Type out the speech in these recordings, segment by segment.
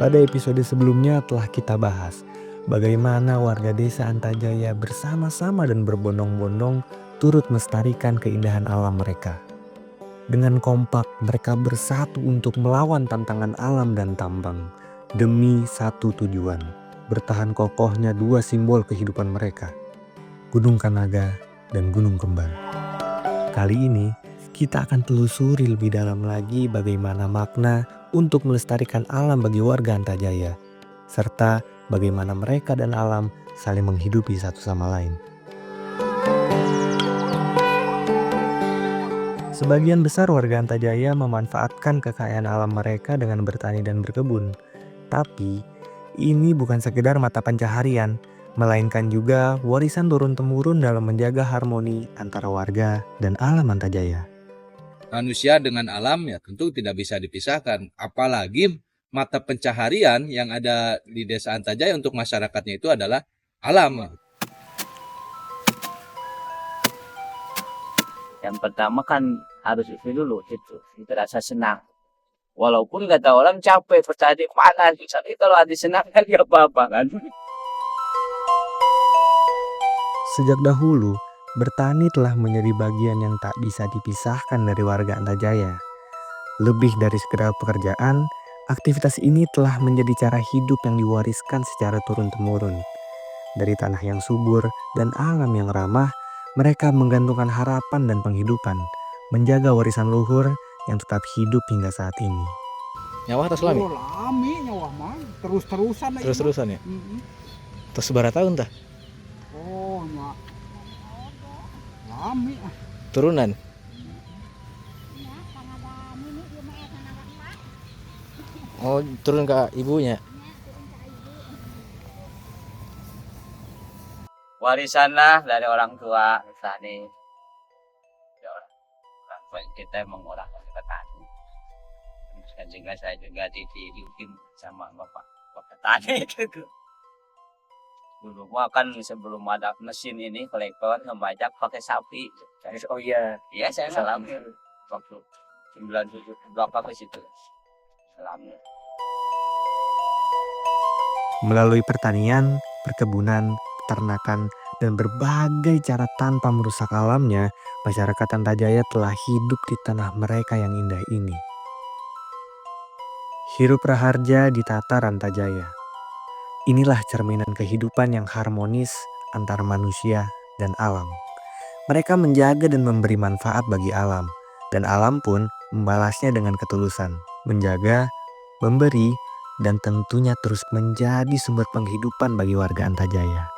Pada episode sebelumnya telah kita bahas bagaimana warga desa Antajaya bersama-sama dan berbondong-bondong turut melestarikan keindahan alam mereka. Dengan kompak mereka bersatu untuk melawan tantangan alam dan tambang demi satu tujuan, bertahan kokohnya dua simbol kehidupan mereka, Gunung Kanaga dan Gunung Kembar. Kali ini kita akan telusuri lebih dalam lagi bagaimana makna untuk melestarikan alam bagi warga Antajaya, serta bagaimana mereka dan alam saling menghidupi satu sama lain. Sebagian besar warga Antajaya memanfaatkan kekayaan alam mereka dengan bertani dan berkebun. Tapi ini bukan sekedar mata pencaharian, melainkan juga warisan turun-temurun dalam menjaga harmoni antara warga dan alam Antajaya. Manusia dengan alam ya tentu tidak bisa dipisahkan. Apalagi mata pencaharian yang ada di desa Antajaya untuk masyarakatnya itu adalah alam. Yang pertama kan harus itu dulu, itu rasa senang. Walaupun kata orang capek, bertani panas, tapi kalau hati senang kan gak apa-apa kan. Sejak dahulu, bertani telah menjadi bagian yang tak bisa dipisahkan dari warga Antajaya. Lebih dari sekedar pekerjaan, aktivitas ini telah menjadi cara hidup yang diwariskan secara turun-temurun. Dari tanah yang subur dan alam yang ramah, mereka menggantungkan harapan dan penghidupan, menjaga warisan luhur yang tetap hidup hingga saat ini. Nyawa atas lami? Lami nyawa mah terus-terusan. Terus-terusan ya? Terus seberapa tahun tah? Oh, nyawa lami. Turunan? Oh, turun ke ibunya? Warisan lah dari orang tua, petani. Ya, orang tua kita emang orang petani. Dan juga saya juga dididik sama bapak petani gitu. Dulu mah kan sebelum ada mesin ini kolektor ngebajak pakai sapi. Oh iya. Iya saya ngalamin waktu 97 berapa ke situ. Ngalamin. Melalui pertanian, perkebunan, peternakan, dan berbagai cara tanpa merusak alamnya, masyarakat Antajaya telah hidup di tanah mereka yang indah ini. Hirup Raharja di Tatar Antajaya. Inilah cerminan kehidupan yang harmonis antara manusia dan alam. Mereka menjaga dan memberi manfaat bagi alam, dan alam pun membalasnya dengan ketulusan, menjaga, memberi, dan tentunya terus menjadi sumber penghidupan bagi warga Antajaya.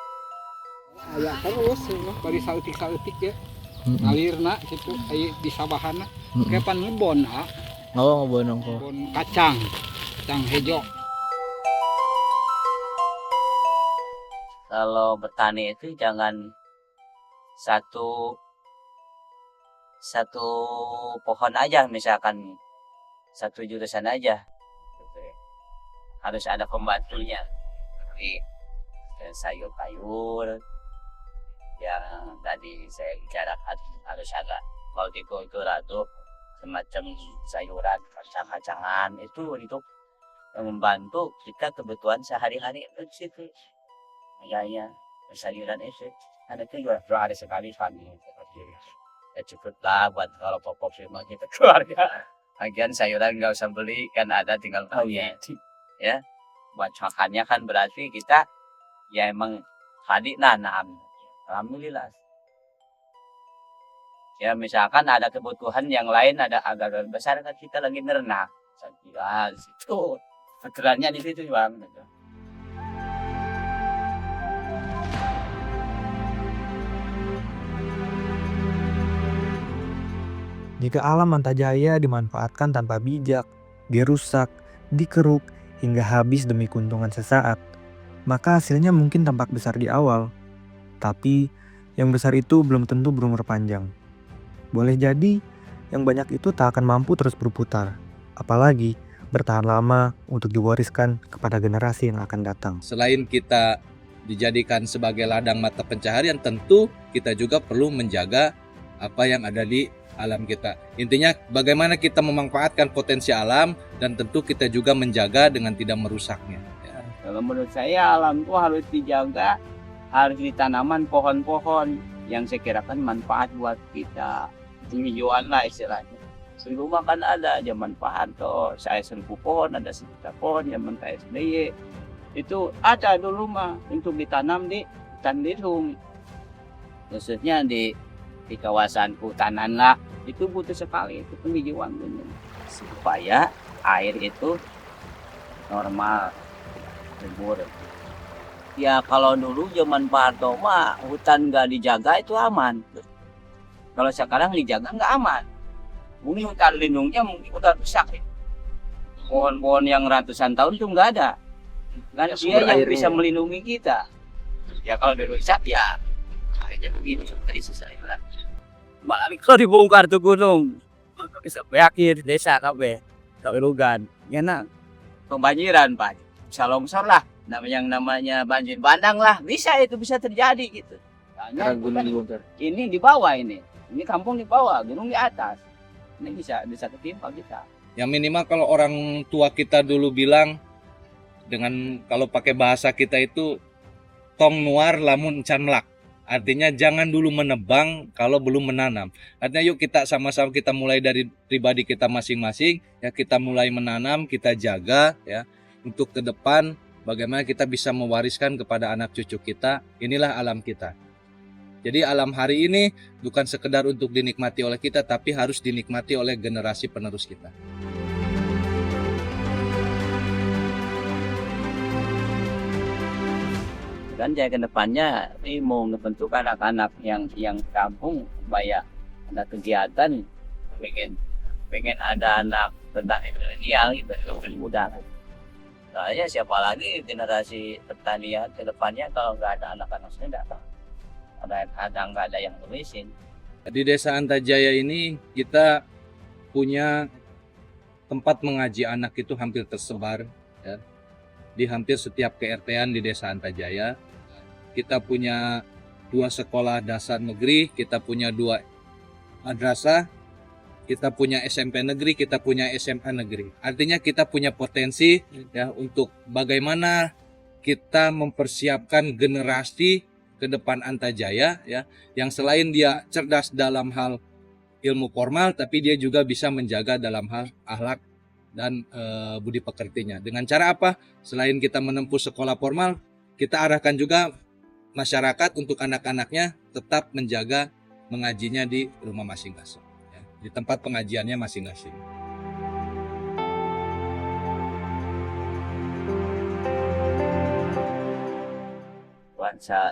Aya terus bari sautik-sautik ya. Ngalirna gitu aya di sabahana. Kapan ngebon Oh, ngebonong ko. ngebon kacang hejo. Kalau bertani itu jangan satu pohon aja, misalkan satu jurusan aja. Harus ada pembantunya. Seperti sayur-sayur yang tadi saya bicarakan, harus ada hortikultur atau semacam sayuran, kacang-kacangan itu untuk membantu kita kebutuhan sehari-hari itu di situ. Ya, sayuran itu ada itu juga ada sekali kan ya cukup lah buat kalau pop semua kita keluarga. Bagian sayuran nggak usah beli kan ada tinggal ya buat makannya kan berarti kita ya emang tadi nanam. Alhamdulillah ya, misalkan ada kebutuhan yang lain ada agak besar kan kita lagi nernak saya kira situ pikirannya di situ bang gitu. Jika alam Antajaya dimanfaatkan tanpa bijak, dirusak, dikeruk, hingga habis demi keuntungan sesaat, maka hasilnya mungkin tampak besar di awal. Tapi yang besar itu belum tentu berumur panjang. Boleh jadi yang banyak itu tak akan mampu terus berputar, apalagi bertahan lama untuk diwariskan kepada generasi yang akan datang. Selain kita dijadikan sebagai ladang mata pencaharian, tentu kita juga perlu menjaga apa yang ada di alam kita. Intinya bagaimana kita memanfaatkan potensi alam dan tentu kita juga menjaga dengan tidak merusaknya. Ya. Kalau menurut saya alam itu harus dijaga, harus ditanaman pohon-pohon yang saya kirakan manfaat buat kita. Hijauan lah istilahnya. Di rumah kan ada zaman Pak Harto, saya 1000 pohon, ada 1 juta pohon zaman Pak SBY. Itu ada dulu mah untuk ditanam di hutan lindung. Khususnya di kawasan hutanan lah, itu butuh sekali itu penghijauan dulu. Supaya air itu normal, subur. Ya kalau dulu zaman Pak Harto mah hutan nggak dijaga itu aman. Kalau sekarang dijaga nggak aman. Mungkin hutan lindungnya mungkin udah rusak. Pohon-pohon yang ratusan tahun itu nggak ada. Kan Ya, dia sumber yang airnya. bisa melindungi kita. Ya kalau dirusak ya kayak begini tadi susah lah. Malah kalau dibongkar tuh gunung, bisa yakin desa kabeh, tak berugan. Enak. Kebanjiran Pak, bisa longsor lah. Yang namanya banjir bandang lah, bisa itu bisa terjadi gitu. Karena gunung dibongkar. Ini di bawah ini kampung di bawah, gunung di atas. Ini bisa ketimpa kita. Yang minimal kalau orang tua kita dulu bilang dengan kalau pakai bahasa kita itu tong nuar lamun can melak. Artinya jangan dulu menebang kalau belum menanam. Artinya yuk kita sama-sama kita mulai dari pribadi kita masing-masing ya, kita mulai menanam, kita jaga ya untuk ke depan bagaimana kita bisa mewariskan kepada anak cucu kita. Inilah alam kita. Jadi alam hari ini bukan sekedar untuk dinikmati oleh kita, tapi harus dinikmati oleh generasi penerus kita. Kan saya ke depannya ini mau membentukkan anak-anak yang kampung supaya ada kegiatan, pengen ada anak petani milenial gitu, lebih muda. Soalnya siapa lagi generasi pertanian ke depannya kalau nggak ada anak-anak muda, nggak ada yang ngurusin. Di Desa Antajaya ini kita punya tempat mengaji anak itu hampir tersebar ya, di hampir setiap KRT-an di Desa Antajaya. Kita punya 2 sekolah dasar negeri, kita punya 2 madrasah, kita punya SMP negeri, kita punya SMA negeri. Artinya kita punya potensi ya untuk bagaimana kita mempersiapkan generasi ke depan Antajaya ya, yang selain dia cerdas dalam hal ilmu formal, tapi dia juga bisa menjaga dalam hal akhlak dan budi pekertinya. Dengan cara apa? Selain kita menempuh sekolah formal, kita arahkan juga masyarakat untuk anak-anaknya tetap menjaga mengajinya di rumah masing-masing ya, di tempat pengajiannya masing-masing.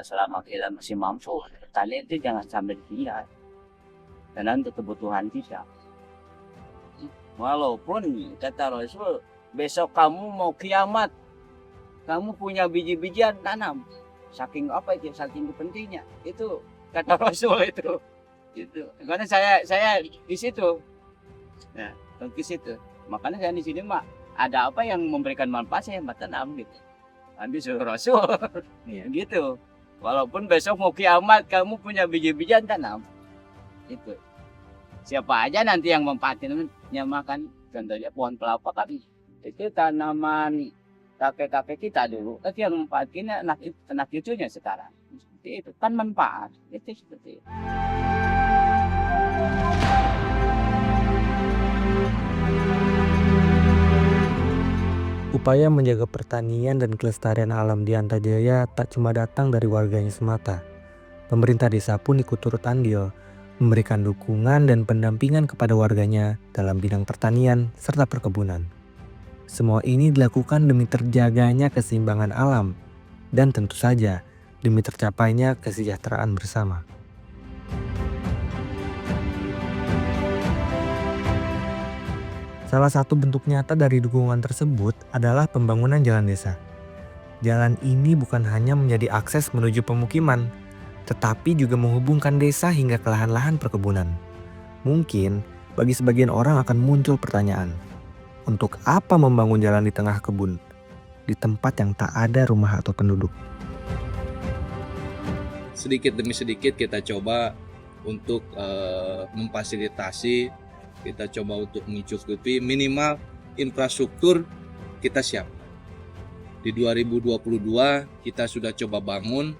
Selama kita masih mampu, tali itu jangan sampai ditinggal. Karena untuk kebutuhan kita. Walaupun kata Rasul, besok kamu mau kiamat, kamu punya biji-bijian tanam. Saking apa itu? Saking pentingnya. Itu kata Rasul itu. Gitu. Karena saya di situ. Nah, di situ. Makanya saya di sini mak ada apa yang memberikan manfaat saya tanam gitu. Habis Rasul. Gitu. Walaupun besok mau kiamat kamu punya biji-bijian tanam. Itu. Siapa aja nanti yang memanfaatkannya makan, contohnya pohon kelapa kan. Itu tanaman kakek-kakek kita dulu, tapi yang memanfaatkannya anak cucunya sekarang. Seperti itu kan manfaat. Itu seperti itu. Upaya menjaga pertanian dan kelestarian alam di Antajaya tak cuma datang dari warganya semata. Pemerintah desa pun ikut turut andil, memberikan dukungan dan pendampingan kepada warganya dalam bidang pertanian serta perkebunan. Semua ini dilakukan demi terjaganya keseimbangan alam dan tentu saja demi tercapainya kesejahteraan bersama. Salah satu bentuk nyata dari dukungan tersebut adalah pembangunan jalan desa. Jalan ini bukan hanya menjadi akses menuju pemukiman, tetapi juga menghubungkan desa hingga ke lahan-lahan perkebunan. Mungkin bagi sebagian orang akan muncul pertanyaan, untuk apa membangun jalan di tengah kebun, di tempat yang tak ada rumah atau penduduk? Sedikit demi sedikit kita coba untuk memfasilitasi, kita coba untuk mencukupi minimal infrastruktur kita siap. Di 2022 kita sudah coba bangun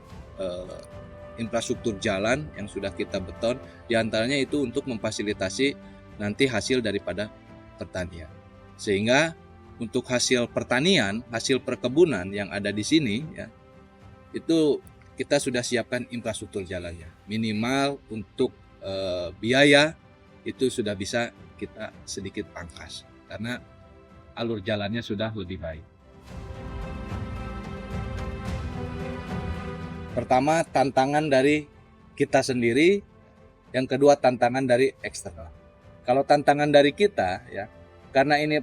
infrastruktur jalan yang sudah kita beton, diantaranya itu untuk memfasilitasi nanti hasil daripada pertanian. Sehingga untuk hasil pertanian, hasil perkebunan yang ada di sini ya, itu kita sudah siapkan infrastruktur jalannya. Minimal untuk biaya itu sudah bisa kita sedikit pangkas karena alur jalannya sudah lebih baik. Pertama, tantangan dari kita sendiri, yang kedua tantangan dari eksternal. Kalau tantangan dari kita ya, karena ini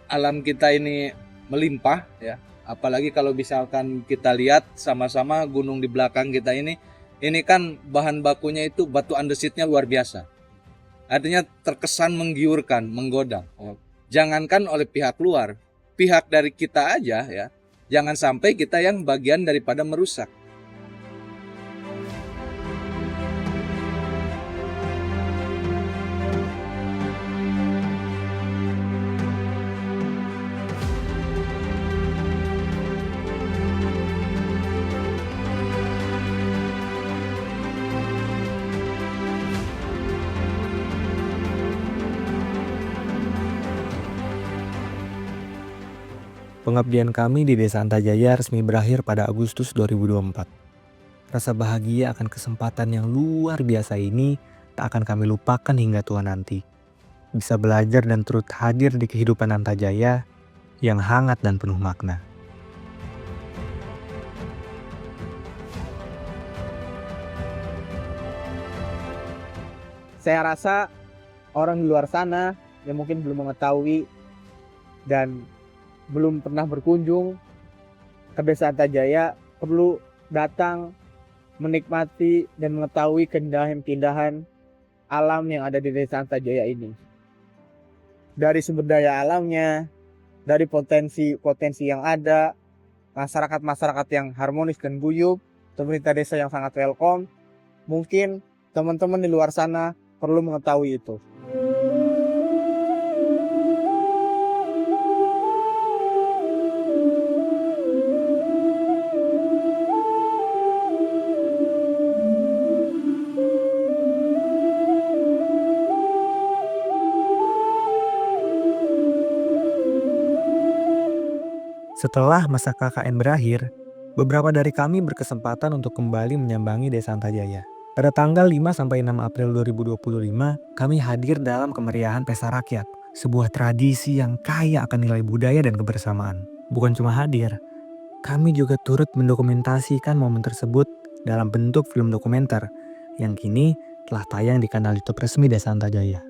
alam kita ini melimpah ya, apalagi kalau misalkan kita lihat sama-sama gunung di belakang kita ini kan bahan bakunya itu batu andesitnya luar biasa. Artinya terkesan menggiurkan, menggoda. Jangankan oleh pihak luar, pihak dari kita aja ya, jangan sampai kita yang bagian daripada merusak. Pengabdian kami di Desa Antajaya resmi berakhir pada Agustus 2024. Rasa bahagia akan kesempatan yang luar biasa ini tak akan kami lupakan hingga tua nanti. Bisa belajar dan turut hadir di kehidupan Antajaya yang hangat dan penuh makna. Saya rasa orang di luar sana yang mungkin belum mengetahui dan belum pernah berkunjung ke Desa Antajaya perlu datang menikmati dan mengetahui keindahan-keindahan alam yang ada di Desa Antajaya ini. Dari sumber daya alamnya, dari potensi-potensi yang ada, masyarakat-masyarakat yang harmonis dan guyup, pemerintah desa yang sangat welcome. Mungkin teman-teman di luar sana perlu mengetahui itu. Setelah masa KKN berakhir, beberapa dari kami berkesempatan untuk kembali menyambangi Desa Antajaya. Pada tanggal 5-6 April 2025, kami hadir dalam kemeriahan Pesta Rakyat, sebuah tradisi yang kaya akan nilai budaya dan kebersamaan. Bukan cuma hadir, kami juga turut mendokumentasikan momen tersebut dalam bentuk film dokumenter yang kini telah tayang di kanal YouTube resmi Desa Antajaya.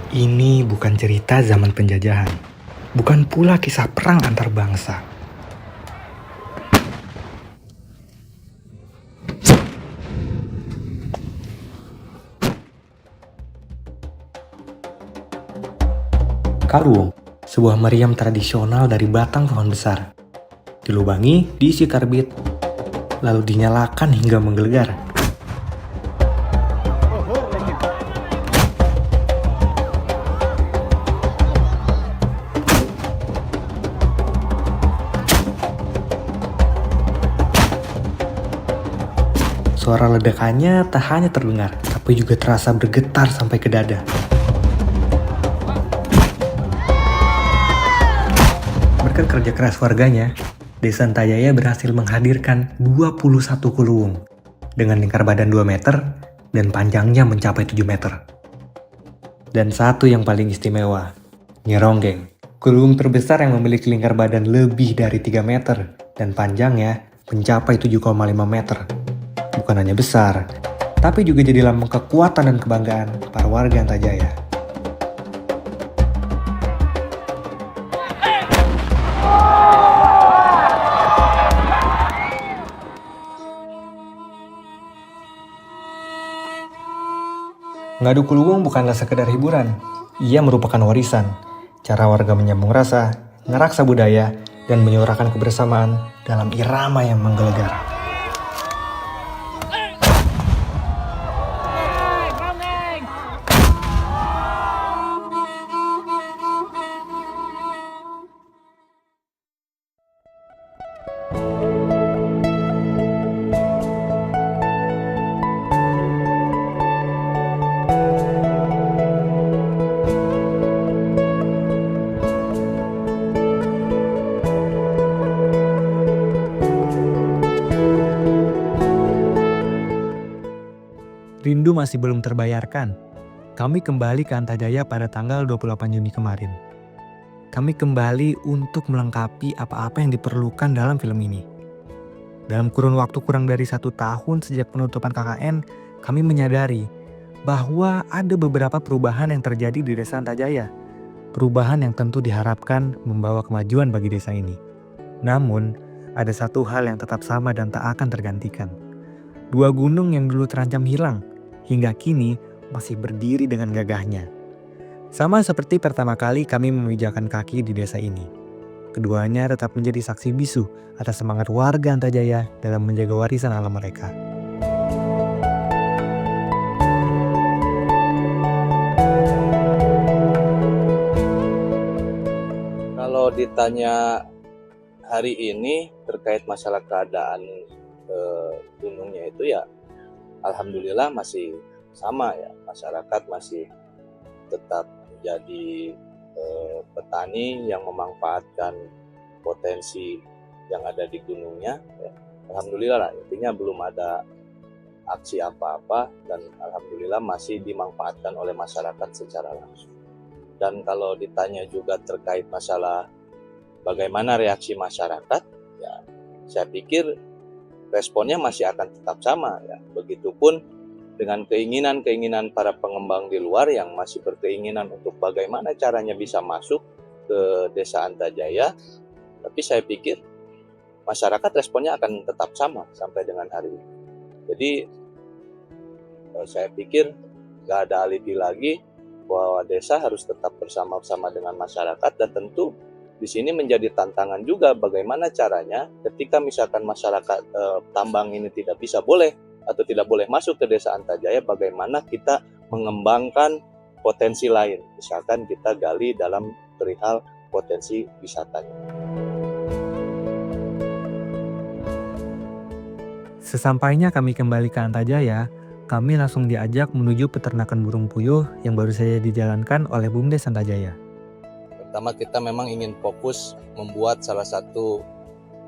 Ini bukan cerita zaman penjajahan, bukan pula kisah perang antar bangsa. Karuung, sebuah meriam tradisional dari batang pohon besar. Dilubangi, diisi karbit, lalu dinyalakan hingga menggelegar. Suara ledakannya tak hanya terdengar, tapi juga terasa bergetar sampai ke dada. Berkat kerja keras warganya, Desa Antajaya berhasil menghadirkan 21 kuluwung dengan lingkar badan 2 meter dan panjangnya mencapai 7 meter. Dan satu yang paling istimewa, Nyeronggeng, kuluwung terbesar yang memiliki lingkar badan lebih dari 3 meter dan panjangnya mencapai 7,5 meter. Bukan hanya besar, tapi juga jadi lambang kekuatan dan kebanggaan para warga Antajaya. Ngadu kuluwung bukanlah sekedar hiburan, ia merupakan warisan, cara warga menyambung rasa, ngeraksa budaya, dan menyuarakan kebersamaan dalam irama yang menggelegar. Rindu masih belum terbayarkan. Kami kembali ke Antajaya pada tanggal 28 Juni kemarin. Kami kembali untuk melengkapi apa-apa yang diperlukan dalam film ini. Dalam kurun waktu kurang dari 1 tahun sejak penutupan KKN, kami menyadari bahwa ada beberapa perubahan yang terjadi di Desa Antajaya. Perubahan yang tentu diharapkan membawa kemajuan bagi desa ini. Namun, ada satu hal yang tetap sama dan tak akan tergantikan. 2 gunung yang dulu terancam hilang, hingga kini masih berdiri dengan gagahnya. Sama seperti pertama kali kami memijakan kaki di desa ini. Keduanya tetap menjadi saksi bisu atas semangat warga Antajaya dalam menjaga warisan alam mereka. Kalau ditanya hari ini terkait masalah keadaan gunungnya itu ya alhamdulillah masih sama ya, masyarakat masih tetap jadi petani yang memanfaatkan potensi yang ada di gunungnya ya. Alhamdulillah lah, intinya belum ada aksi apa-apa dan alhamdulillah masih dimanfaatkan oleh masyarakat secara langsung. Dan kalau ditanya juga terkait masalah bagaimana reaksi masyarakat, ya saya pikir responnya masih akan tetap sama ya. Begitupun dengan keinginan-keinginan para pengembang di luar yang masih berkeinginan untuk bagaimana caranya bisa masuk ke Desa Antajaya. Tapi saya pikir masyarakat responnya akan tetap sama sampai dengan hari ini. Jadi saya pikir nggak ada alibi lagi bahwa desa harus tetap bersama-sama dengan masyarakat, dan tentu di sini menjadi tantangan juga bagaimana caranya ketika misalkan masyarakat tambang ini tidak boleh masuk ke Desa Antajaya, bagaimana kita mengembangkan potensi lain, misalkan kita gali dalam perihal potensi wisatanya. Sesampainya kami kembali ke Antajaya, kami langsung diajak menuju peternakan burung puyuh yang baru saja dijalankan oleh BUMDes Antajaya. Pertama, kita memang ingin fokus membuat salah satu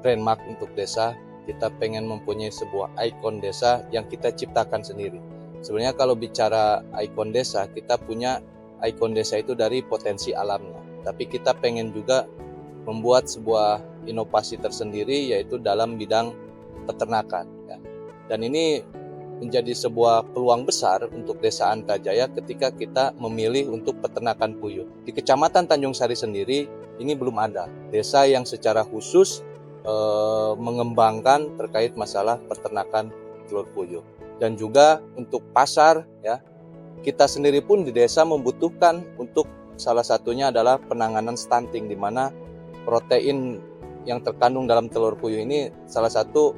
landmark untuk desa. Kita pengen mempunyai sebuah ikon desa yang kita ciptakan sendiri. Sebenarnya kalau bicara ikon desa, kita punya ikon desa itu dari potensi alamnya. Tapi kita pengen juga membuat sebuah inovasi tersendiri, yaitu dalam bidang peternakan. Ya. Dan ini menjadi sebuah peluang besar untuk Desa Antajaya ketika kita memilih untuk peternakan puyuh. Di Kecamatan Tanjung Sari sendiri, ini belum ada desa yang secara khusus mengembangkan terkait masalah peternakan telur puyuh. Dan juga untuk pasar, ya, kita sendiri pun di desa membutuhkan untuk salah satunya adalah penanganan stunting, di mana protein yang terkandung dalam telur puyuh ini salah satu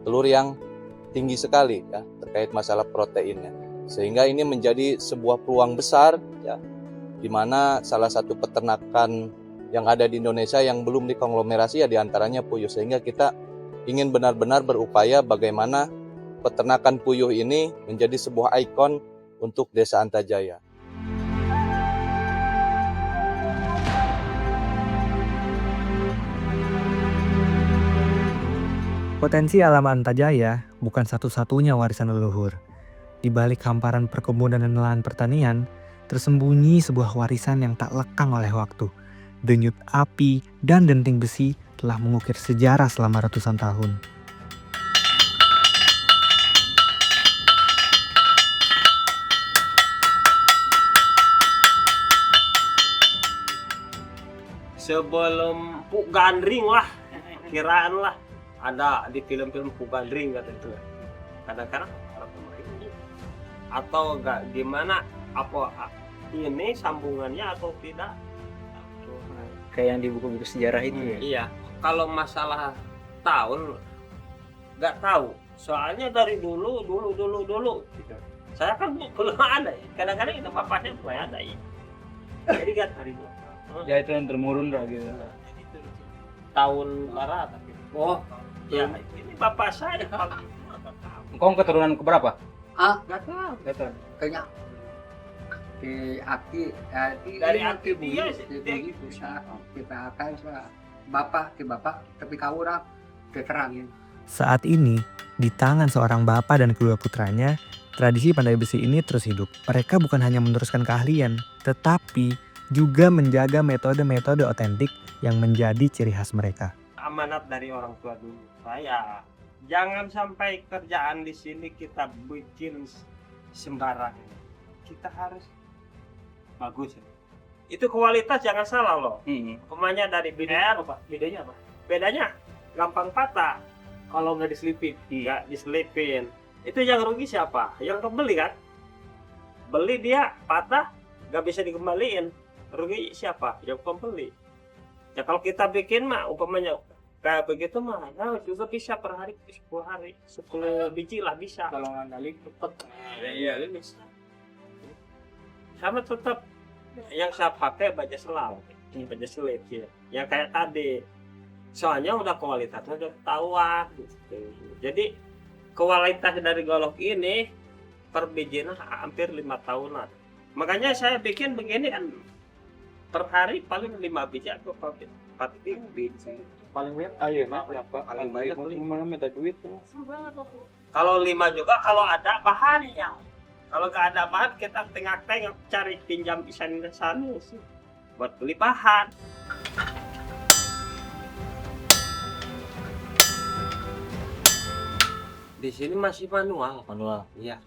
telur yang tinggi sekali ya terkait masalah proteinnya, sehingga ini menjadi sebuah peluang besar ya, di mana salah satu peternakan yang ada di Indonesia yang belum dikonglomerasi ya diantaranya puyuh, sehingga kita ingin benar-benar berupaya bagaimana peternakan puyuh ini menjadi sebuah ikon untuk Desa Antajaya. Potensi alam Antajaya bukan satu-satunya warisan leluhur. Di balik hamparan perkebunan dan lahan pertanian, tersembunyi sebuah warisan yang tak lekang oleh waktu. Denyut api dan denting besi telah mengukir sejarah selama ratusan tahun. Sebelum Puk Gandring lah, kiraan lah. Ada di film-film Puk Gandring kata itu. Kadang-kadang atau enggak gimana, apa ini sambungannya atau tidak? kayak yang di buku-buku sejarah itu ya. Iya, kalau masalah tahun nggak tahu. Soalnya dari dulu gitu. Saya kan belum ada ya. Kadang-kadang itu papanya belum ada ya. Jadi kan dari dulu. Ya itu yang termurun lah gitu. Tahun barat. Oh, Ya, ini bapak saya. engkau keturunan keberapa? Nggak tahu. Kayaknya Dari aki dia begitu kita akan bapak tapi kau orang keterangan. Saat ini, di tangan seorang bapak dan kedua putranya, tradisi pandai besi ini terus hidup. Mereka bukan hanya meneruskan keahlian, tetapi juga menjaga metode-metode otentik yang menjadi ciri khas mereka. Amanat dari orang tua dulu saya. Jangan sampai kerjaan di sini kita bikin sembarangan. Kita harus bagus. Itu kualitas jangan salah loh. Umpamanya dari bedanya apa? Bedanya gampang patah kalau nggak diselipin. Itu yang rugi siapa? Yang pembeli kan? Beli dia patah, nggak bisa dikembaliin. Rugi siapa? Yang pembeli. Ya kalau kita bikin mah umpamanya kayak begitu mah, ya juga bisa per hari 10 hari 10 biji lah bisa. Kalau nggak cepet. Iya bisa. Sama tetap yang saya pakai baja selau, baja selip ya. Yang kayak tadi. Soalnya udah kualitasnya udah ketahuan gitu. Jadi kualitas dari golok ini per bijinya hampir 5 tahunan. Makanya saya bikin begini kan per hari paling 5 biji atau 4 biji. Paling banyak ayo berapa? Paling banyak mana minta duit tuh. Kalau 5 juga kalau ada bahannya. Kalau nggak ada bahan kita tengok-tengok cari pinjam pisan ke sana sih buat beli bahan. Di sini masih manual. Iya.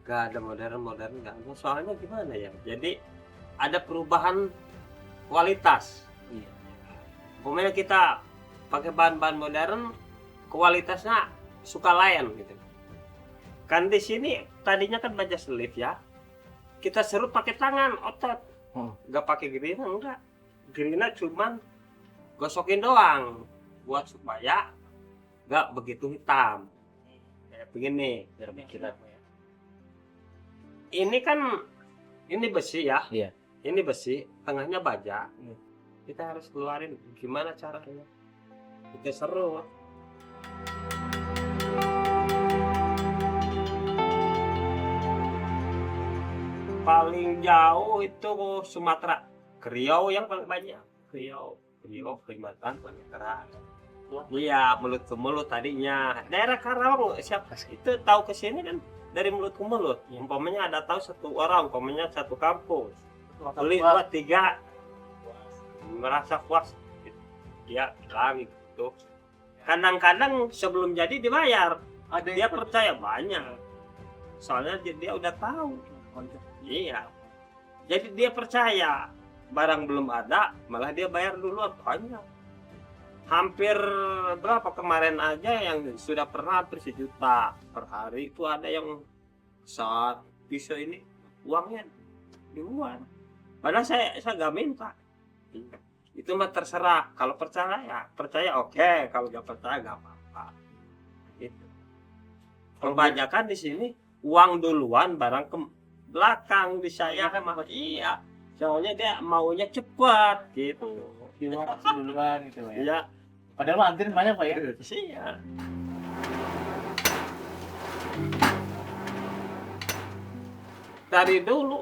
Nggak ada modern nggak ada. Soalnya gimana ya? Jadi ada perubahan kualitas. Iya. Pokoknya kita pakai bahan-bahan modern, kualitasnya suka lain gitu. Kan di sini tadinya kan baja selip ya. Kita serut pakai tangan, otot. Nggak pakai gerina, enggak. Gerina cuman gosokin doang buat supaya nggak begitu hitam. Kayak begini, biar kita. Ini kan ini besi ya. Iya. Ini besi, tengahnya baja. Kita harus keluarin gimana caranya. Kita serut. Paling jauh itu Sumatera, Riau yang paling banyak. Riau, Kalimantan, Sumatera. Iya, mulut ke mulut tadinya. Daerah Karawang siapa itu tahu ke sini kan dari mulut ke mulut. Umpamanya ada tahu satu orang, umpamanya satu kampus. Beli 2, 3 merasa puas. Dia bilang gitu. Kadang-kadang sebelum jadi dibayar. Dia percaya banyak. Soalnya dia udah tahu. Iya. Jadi dia percaya. Barang belum ada, malah dia bayar dulu banyak. Hampir berapa kemarin aja yang sudah pernah hampir 1 juta per hari itu ada yang saat bisa ini uangnya ribuan. Padahal saya nggak minta. Itu mah terserah. Kalau percaya oke. Kalau nggak percaya nggak apa-apa. Gitu. Kebanyakan di sini uang duluan, barang ke belakang di saya mah iya. Soalnya dia maunya cepat gitu. Duluan gitu ya. Iya. Padahal mah antrian banyak Pak ya. Iya. Dari dulu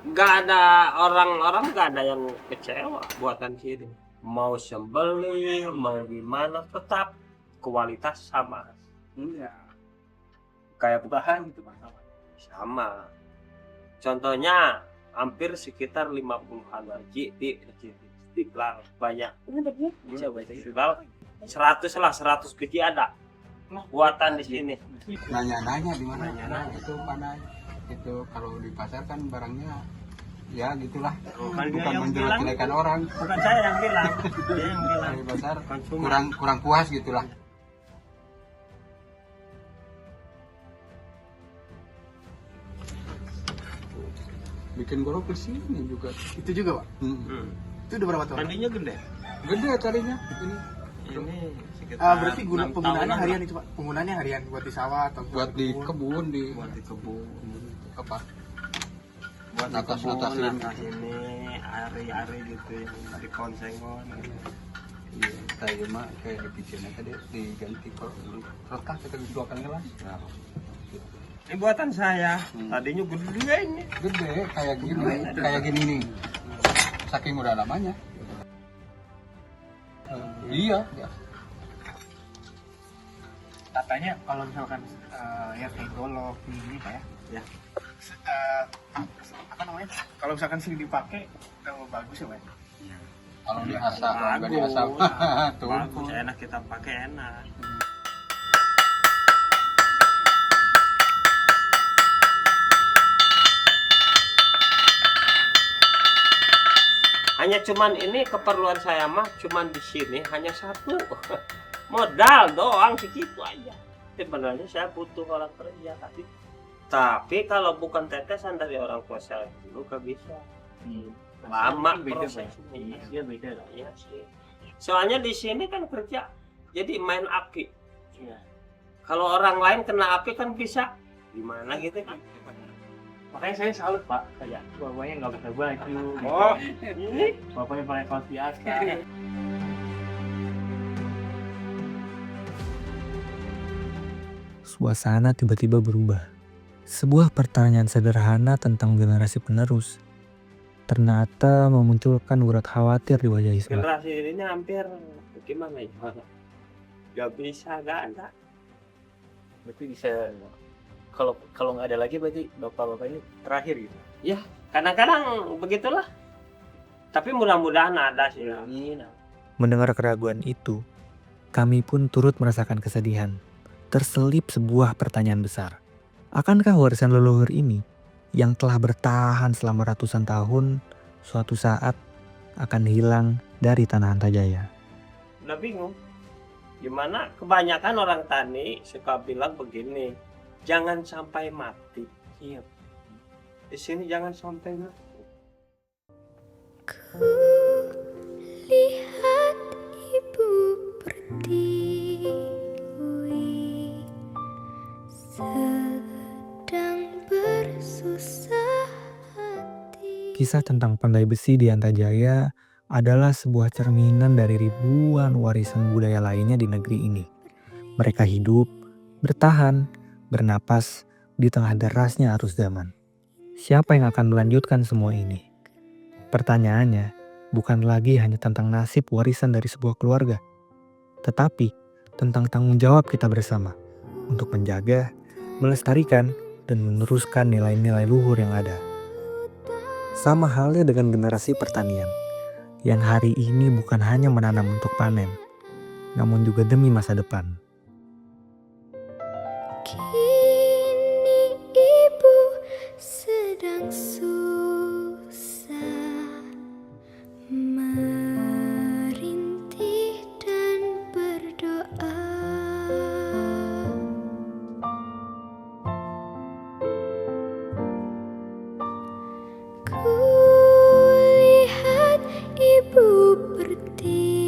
nggak ada orang-orang nggak ada yang kecewa buatan sini. Mau sembelih, mau gimana tetap kualitas sama. Iya. Kayak bahan gitu Pak. Sama. Contohnya hampir sekitar 50-an biji di Istiqlal banyak. Bisa baca Istiqlal 100 lah, 100 biji ada buatan di sini. Nanya-nanya di mana itu pandai. Itu kalau di pasar kan barangnya ya gitulah. Bukan menjelek-jelekan orang. Bukan saya yang bilang. Dia yang bilang. Di pasar kurang puas gitulah. Bikin golok di sini juga. Itu juga Pak. Itu udah berapa tahun? Tadinya gede. Gede tadinya. Ini. Ini sekitar Berarti 6 penggunaannya tahunan harian lah. itu Pak? Penggunaannya harian buat di sawah atau Buat di kebun, di Buat di kebun. apa? Buat di kebun, Natas-natasin. natas ini, ari-ari gitu yang di konsengon. Iya, kayak mah kayak di kitchen tadi diganti kok retak kita dua kali gelas. Nah, Ini buatan saya. Tadinya gede ini. gede kayak gini nih. Saking udah lamanya. Iya, ya. Katanya kalau misalkan ya kayak golok ini Pak ya. Ya. Apa namanya? Kalau misalkan sering dipakai tambah bagus ya Pak. Kalau diasah, nggak Bagus. diasah. Tuh. Bagus, enak kita pakai enak. Hanya cuman ini keperluan saya mah cuman di sini hanya satu. Modal doang segitu aja. Sebenarnya saya butuh orang kerja tapi kalau bukan tetesan dari orang tua saya dulu gak bisa. Lama prosesnya. Iya beda lah. Iya sih. Soalnya di sini kan kerja jadi main api. Kalau orang lain kena api kan bisa gimana gitu kan. Makanya saya salut Pak, kayak bapaknya nggak pakai baju. Oh, ini Bapaknya pakai kaos biasa. Suasana tiba-tiba berubah. Sebuah pertanyaan sederhana tentang generasi penerus ternyata memunculkan urat khawatir di wajah Ismail. generasi ini hampir gimana ya? Gak bisa, gak ada. Berarti bisa kalau nggak ada lagi berarti bapak-bapak ini terakhir gitu. Kadang-kadang begitulah. Tapi mudah-mudahan ada sih. Amin. Mendengar keraguan itu, kami pun turut merasakan kesedihan. Terselip sebuah pertanyaan besar. Akankah warisan leluhur ini yang telah bertahan selama ratusan tahun suatu saat akan hilang dari tanah Antajaya? Udah bingung. Gimana? Kebanyakan orang tani suka bilang begini, jangan sampai mati. Iya. Di sini jangan sampai mati. Lihat ibu pertiwi sedang bersusah hati. Kisah tentang pandai besi di Antajaya adalah sebuah cerminan dari ribuan warisan budaya lainnya di negeri ini. Mereka hidup, bertahan, bernapas di tengah derasnya arus zaman. Siapa yang akan melanjutkan semua ini? Pertanyaannya bukan lagi hanya tentang nasib warisan dari sebuah keluarga, tetapi tentang tanggung jawab kita bersama untuk menjaga, melestarikan, dan meneruskan nilai-nilai luhur yang ada. Sama halnya dengan generasi pertanian, yang hari ini bukan hanya menanam untuk panen, namun juga demi masa depan. Kini ibu sedang susah merintih dan berdoa. Kulihat ibu pertiwi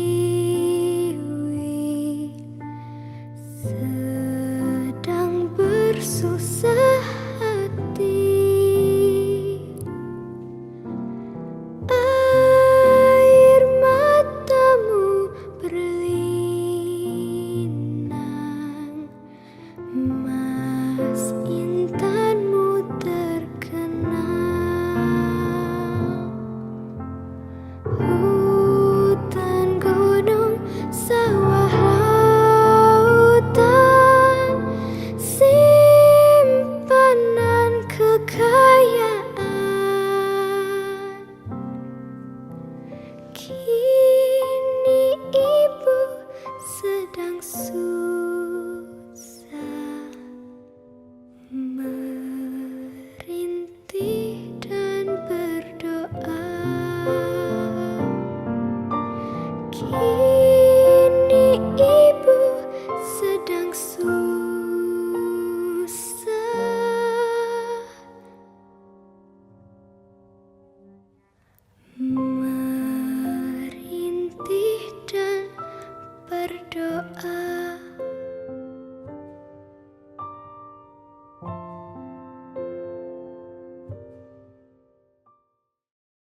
berdoa.